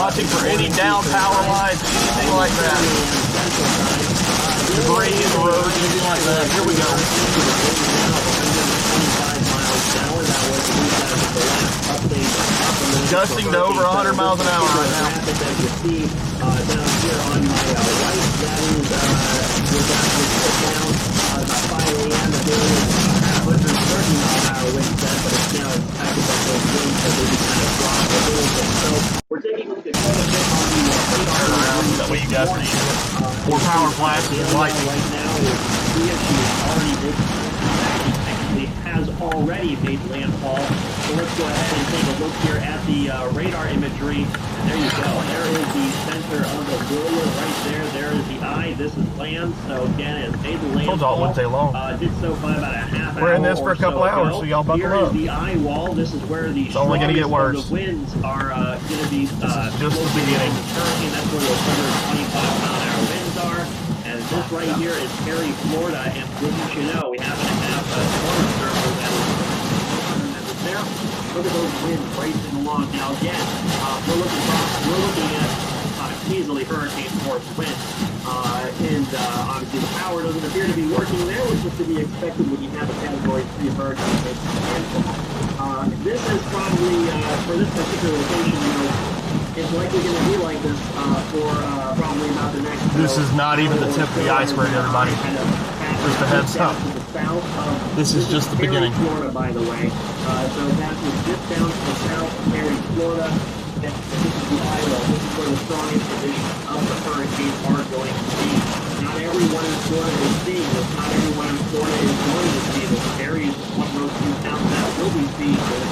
watching for any down power lines, anything like that. Debris in the road, anything like that. Here we go. Gusting to over 100 miles an hour right now. Down here on my right, that is about 5 a.m. There is 130 mile an hour wind set, but it's now impacted by those winds, so they just kind of drop a little bit. So we're taking a look at quite a bit on the turn around, that way you guys can see it. More power flashes and lightning. Right now is has already made landfall. So let's go ahead and take a look here at the radar imagery. And there you go. There is the center of the boiler right there. There is the eye. This is land. So again, it made the landfall. Told y'all it wouldn't take long. Did so by about a half hour. We're in this for a couple hours, so y'all buckle up. Here is the eye wall. This is where the only going to get worse. The winds are going to be just the beginning. Hurricane. That's where those 125 mile an hour winds are. And this right here is Perry, Florida, and wouldn't you know, we happen to have a storm circle that is there. Look at those winds racing along. Now again, we're looking at easily hurricane force winds, and obviously the power doesn't appear to be working there, which is to be expected when you have a Category 3 hurricane making landfall. This is probably for this particular location, you know. It's likely going to be like this for probably about the next. This is not even the tip of the iceberg, everybody. Just a heads up. This is just the beginning. Florida, by the way. So that was just down to the south of Perry, Florida. This is the Iowa. This is where the strongest conditions of the hurricane are going to be. Not everyone in Florida is seeing this. Not everyone in Florida is going to see this. Perry is one of those few towns that will be seeing this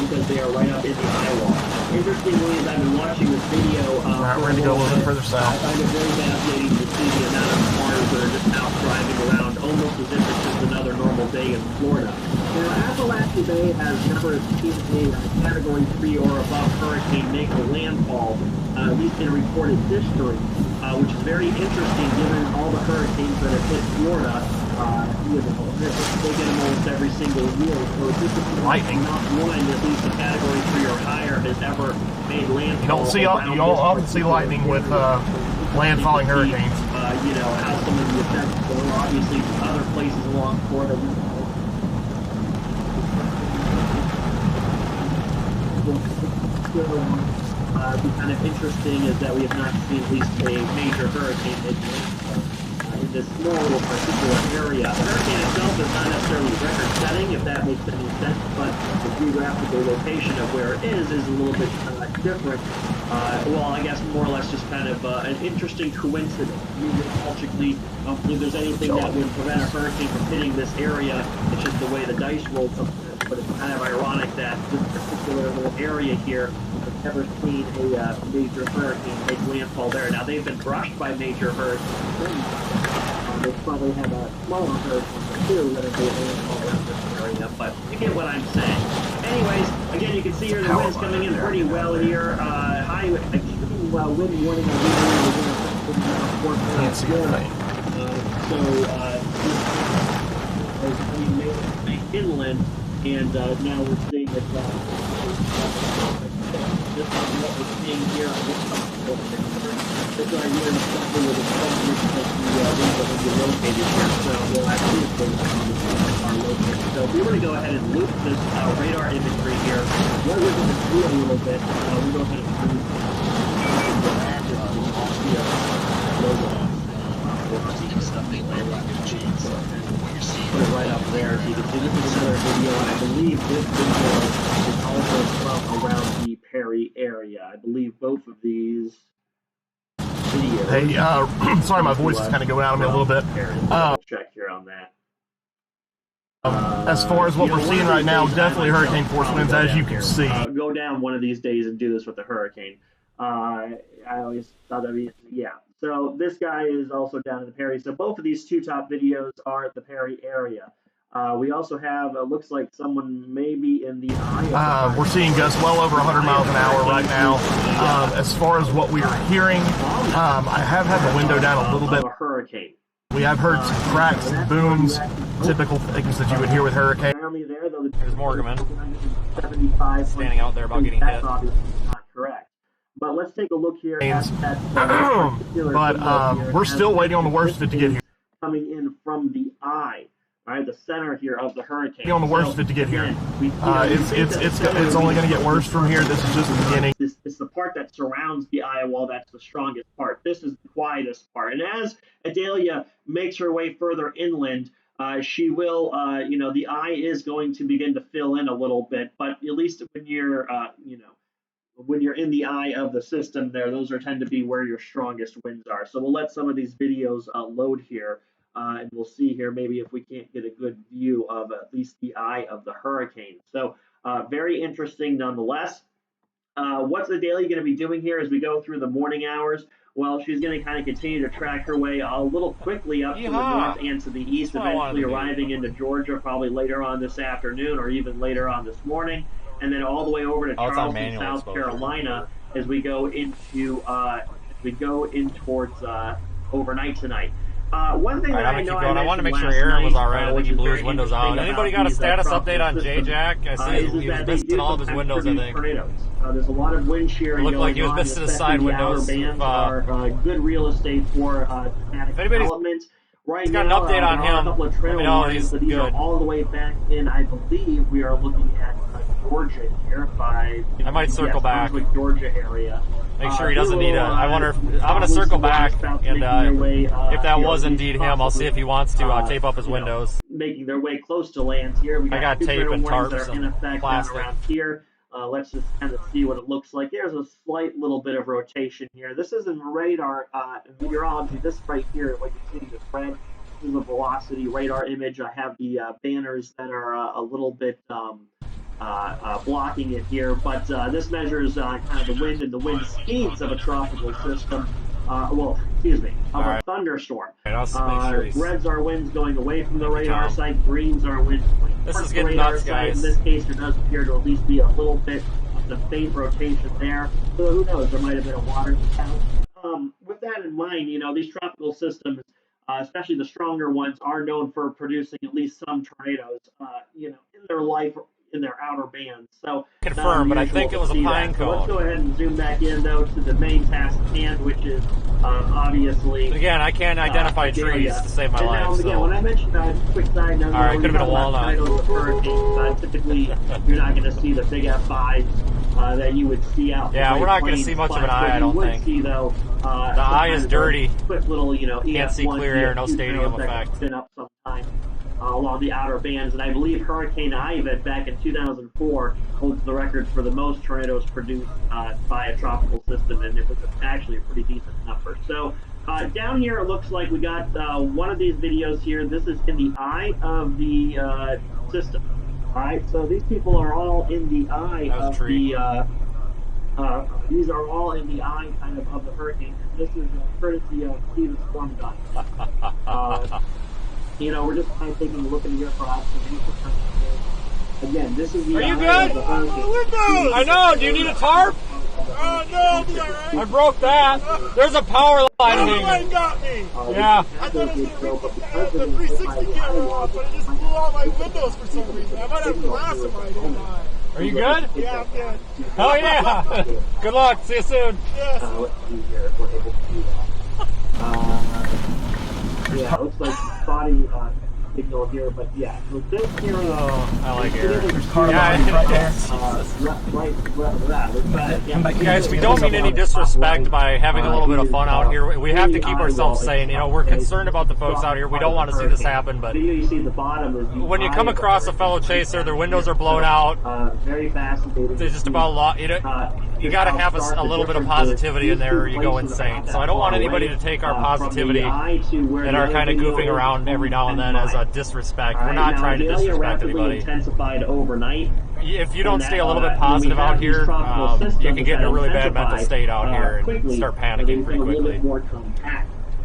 because they are right up in the Iowa. Interestingly, as I've been watching this video, we're going to go a little bit further south. I find it very fascinating to see the amount of cars that are just out driving around, almost as if it's just another normal day in Florida. Now, Appalachia Bay has never seen a Category 3 or above hurricane make a landfall, at least in recorded history, which is very interesting given all the hurricanes that have hit Florida. They get them almost every single year. So this is lightning. Not one, at least a Category 3 or higher, has ever made landfall. You don't often see lightning with landfalling hurricanes. You know, how some of the effects go. Obviously, other places along Florida. Be kind of interesting is that we have not seen at least a major hurricane make landfall in this small little particular area. The hurricane itself is not necessarily record-setting, if that makes any sense, but the geographical location of where it is a little bit different. Well, I guess more or less just kind of an interesting coincidence. Meteorologically, I don't believe there's anything that would prevent a hurricane from hitting this area. It's just the way the dice roll sometimes, but it's kind of ironic that this particular little area here has never seen a major hurricane make landfall there. Now, they've been brushed by major hurricanes. They probably have a smaller hurricane too that have made landfall around this area, but you get what I'm saying. Anyways, again, you can see here the wind's coming in pretty well here. High extreme wind warning. Can't see anything. So as we made inland, and now we're seeing it. This is what we're seeing here on this particular. This right here is exactly where the sun is located here. So we'll actually are located. So if we were to go ahead and loop this radar imagery here, what we're going to do a little bit, we'll go ahead and do put it right up there. So you can see this is another video, and I believe this video is also from around the Perry area. I believe both of these videos. Hey, sorry, my voice is kind of going out of me a little bit. Check here on that. As far as what we're seeing right now, definitely hurricane force winds, as you can see. Go down one of these days and do this with the hurricane. I always thought that'd be, yeah. So this guy is also down in the Perry. So both of these two top videos are the Perry area. We also have, looks like someone maybe in the Iowa. We're seeing gusts well over 100 miles an hour right now. As far as what we are hearing, I have had the window down a little bit. A hurricane. We have heard some cracks, booms, typical things that you would hear with hurricane. There's Morgan, standing out there about getting hit. That's obviously not correct. But let's take a look here at that but we're still waiting on the worst of it to get here. Coming in from the eye, right, the center here of the hurricane. On the worst of it to get here. It's only going to get worse from here. This is just the beginning. It's the part that surrounds the eye wall that's the strongest part. This is the quietest part. And as Idalia makes her way further inland, she will, the eye is going to begin to fill in a little bit. But at least when you're, when you're in the eye of the system there, those tend to be where your strongest winds are. So we'll let some of these videos load here. And we'll see here maybe if we can't get a good view of at least the eye of the hurricane. So very interesting nonetheless. What's Idalia going to be doing here as we go through the morning hours? Well, she's going to kind of continue to track her way a little quickly up to the north and to the east, eventually arriving into Georgia probably later on this afternoon or even later on this morning, and then all the way over to Charleston, South Carolina as we go into in towards overnight tonight. One thing that I know I wanted to make sure Aaron was all right. I think he blew his windows out. Anybody got a status update on J-Jack? I see he was missing all of his windows, I think. There's a lot of wind shearing. It looked like he was missing his side windows. Bands are good real estate for thematic development. Right now, got an update on him. A couple of trail lines, but these are all the way back in. I believe we are looking at Georgia here by. I might circle back. Georgia area. Make sure he doesn't need a. I wonder if I'm going to circle back, and if that was indeed him, I'll see if he wants to tape up his windows. Making their way close to land here. We got tape and tarps that are in effect around here. Let's just kind of see what it looks like. There's a slight little bit of rotation here. This is in radar meteorology. This right here, what you see, this red, this is a velocity radar image. I have the banners that are a little bit blocking it here, but this measures kind of the wind and the wind speeds of a tropical system. Of a thunderstorm. Reds are winds going away from the radar site. Greens are winds going towards the radar site. In this case, there does appear to at least be a little bit of the faint rotation there. So who knows? There might have been a water count. With that in mind, these tropical systems, especially the stronger ones, are known for producing at least some tornadoes, in their life, in their outer bands. So confirmed, but I think it was a pine cone. So let's go ahead and zoom back in though to the main task at hand, which is obviously. But again, I can't identify trees to save my life. Now, again, when I mentioned quick side note, all right, could have been a walnut. Hurricanes, typically, you're not going to see the big F5s that you would see out. Yeah, we're not going to see much of an eye, I don't think. See, though, the eye is dirty. Quick little, can't see clear air, no stadium effect. Been up sometime. Along the outer bands, and I believe Hurricane Ivan back in 2004 holds the record for the most tornadoes produced by a tropical system, and it was actually a pretty decent number. So down here it looks like we got one of these videos here. This is in the eye of the system. All right, so these people are all in the eye of the. These are all in the eye kind of the hurricane. This is courtesy of Steven Storm Gun. We're just kind of taking a look in here for observation. Again, this is the. Are you good? I know. Do you need a tarp? No, I'll be all right. I broke that. There's a power line Power hanging. line got me. Yeah. I thought it was going to be the 360 camera off, but it just blew out my windows for some reason. I might have glass in my eye. Are you good? Yeah, I'm good. Oh yeah. Good luck. See you soon. Yes. Let's see here if we're able to do that. Yeah, it looks like spotty signal here, but yeah. So this here is. I like it. There's car lines right there. Guys, we don't mean any disrespect by having a little bit of fun out here. We have to keep ourselves sane. We're concerned about the folks out here. We don't want to see this happen, but you see the bottom is when you come across a fellow chaser, their windows are blown out. Very fascinating. There's just about a lot. You got to have a little bit of positivity in there, or you go insane. So I don't want anybody to take our positivity and our kind of goofing around every now and then as a disrespect. We're not trying to disrespect anybody. Intensified overnight. If you don't stay a little bit positive out here, you can get in a really bad mental state out here and start panicking pretty quickly.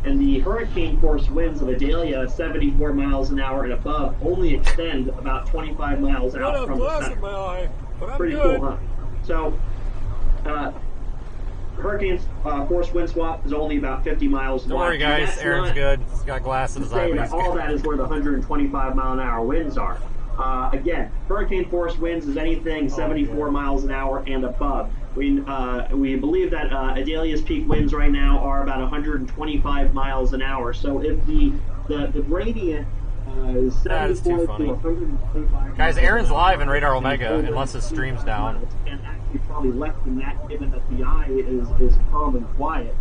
And the hurricane force winds of Idalia, 74 miles an hour and above, only extend about 25 miles out from the center. My eye, but I'm pretty good. cool, huh? So, hurricane force wind swap is only about 50 miles wide. Don't worry, guys. Aaron's good. He's got glass in his eye. All that is where the 125 mile an hour winds are. Again, hurricane force winds is anything 74 miles an hour and above. We believe that Idalia's peak winds right now are about 125 miles an hour. So if the gradient is That is too 74 to funny. 125 Guys, miles Aaron's an hour, live in Radar Omega, over unless his stream's down. and actually probably less than that, given that the eye is calm and quiet.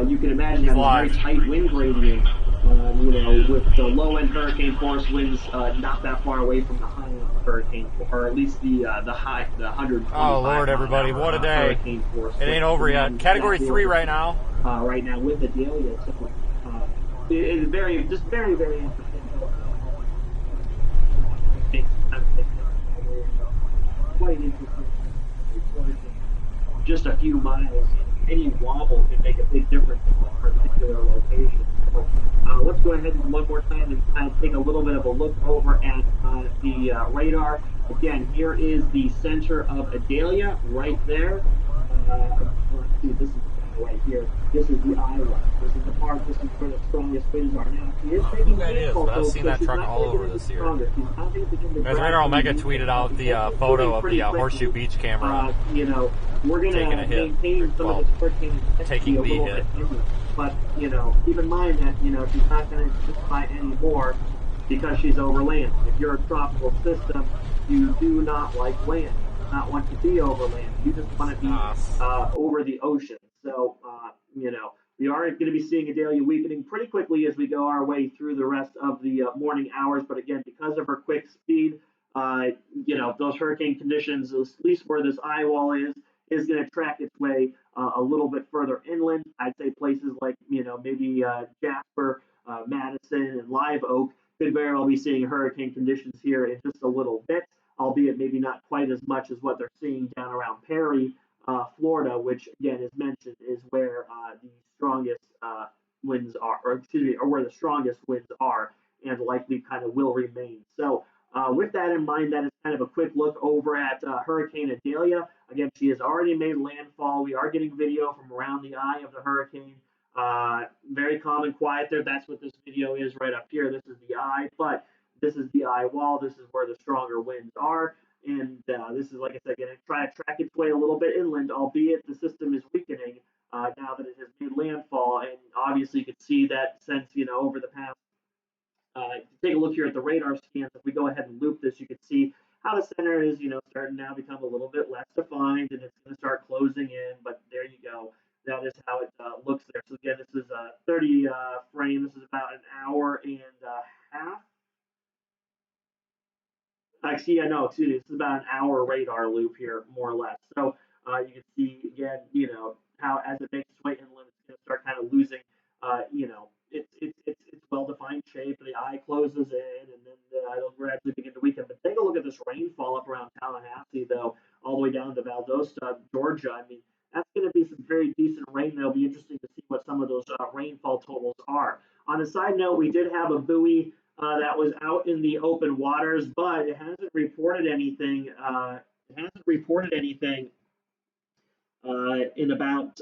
You can imagine He's that a very live. tight wind gradient, with the low end hurricane force winds not that far away from the high end hurricane, or at least the 125. Oh, Lord, everybody, what a day. Hurricane force. It ain't over yet. Category 3 right now. Right now with Idalia. So it's very very interesting. Quite interesting. Just a few miles, any wobble can make a big difference in one particular location. So let's go ahead and one more time and kind of take a little bit of a look over at the radar. Again, here is the center of Idalia right there. Let's see, this is right here. This is the Iowa. This is the part. This is where the strongest winds are. Now, she is making That is, but I've seen that truck all over this year. Guys, Radar Omega tweeted out the photo of the Horseshoe Beach camera. We're going to maintain some of this hurricane taking a the little hit. bit inland. But, keep in mind that, she's not going to justify any more because she's over land. If you're a tropical system, you do not like land. You do not want to be over land. You just want to be over the ocean. So, we are going to be seeing Idalia weakening pretty quickly as we go our way through the rest of the morning hours. But again, because of her quick speed, those hurricane conditions, at least where this eye wall is going to track its way a little bit further inland. I'd say places like, maybe Jasper, Madison, and Live Oak could very well be seeing hurricane conditions here in just a little bit, albeit maybe not quite as much as what they're seeing down around Perry, Florida, which again, as mentioned, is where the strongest winds are, or where the strongest winds are, and likely kind of will remain. So, with that in mind, that is kind of a quick look over at Hurricane Idalia. Again, she has already made landfall. We are getting video from around the eye of the hurricane. Very calm and quiet there. That's what this video is right up here. This is the eye, but this is the eye wall. This is where the stronger winds are. And this is, like I said, going to try to track its way a little bit inland, albeit the system is weakening now that it has made landfall. And obviously, you can see that since, over the past take a look here at the radar scans. If we go ahead and loop this, you can see how the center is, starting to now become a little bit less defined, and it's going to start closing in. But there you go. That is how it looks there. So again, this is 30 frames. This is about an hour and a half. Actually, yeah, no, excuse me. This is about an hour radar loop here, more or less. So you can see again, how as it makes its way inland, it's going to start kind of losing, it's well defined shape. The eye closes in, and then it'll gradually begin to weaken. But take a look at this rainfall up around Tallahassee, though, all the way down to Valdosta, Georgia. I mean, that's going to be some very decent rain. That'll be interesting to see what some of those rainfall totals are. On a side note, we did have a buoy that was out in the open waters, but it hasn't reported anything. In about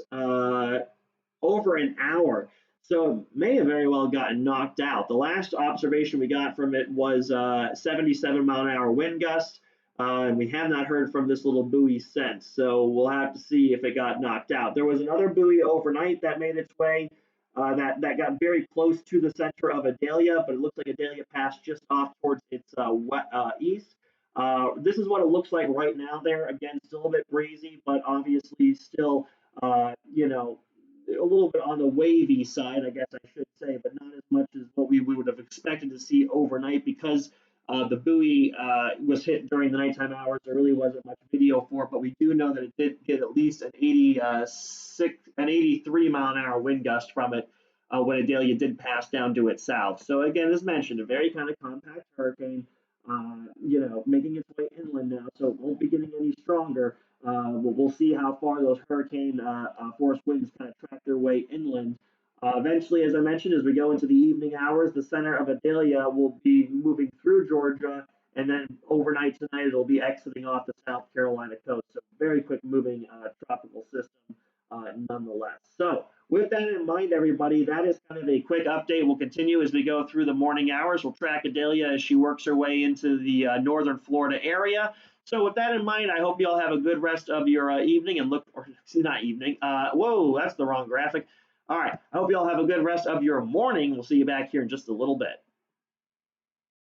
over an hour. So it may have very well gotten knocked out. The last observation we got from it was 77 mile an hour wind gust. And we have not heard from this little buoy since. So we'll have to see if it got knocked out. There was another buoy overnight that made its way, that got very close to the center of Idalia, but it looks like Idalia passed just off towards its east. This is what it looks like right now there. Again, still a bit breezy, but obviously still, a little bit on the wavy side, I guess I should say, but not as much as what we would have expected to see overnight because the buoy was hit during the nighttime hours. There really wasn't much video for it, but we do know that it did get at least an 83 mile an hour wind gust from it when Idalia did pass down to its south. So again, as mentioned, a very kind of compact hurricane, making its way inland now, so it won't be getting any stronger. We'll see how far those hurricane force winds kind of track their way inland. Eventually, as I mentioned, as we go into the evening hours, the center of Idalia will be moving through Georgia, and then overnight tonight it'll be exiting off the South Carolina coast. So very quick moving tropical system nonetheless. So With that in mind, everybody, that is kind of a quick update. We'll continue as we go through the morning hours. We'll track Idalia as she works her way into the northern Florida area. So with that in mind, I hope you all have a good rest of your evening and or not evening. Whoa, that's the wrong graphic. All right. I hope you all have a good rest of your morning. We'll see you back here in just a little bit.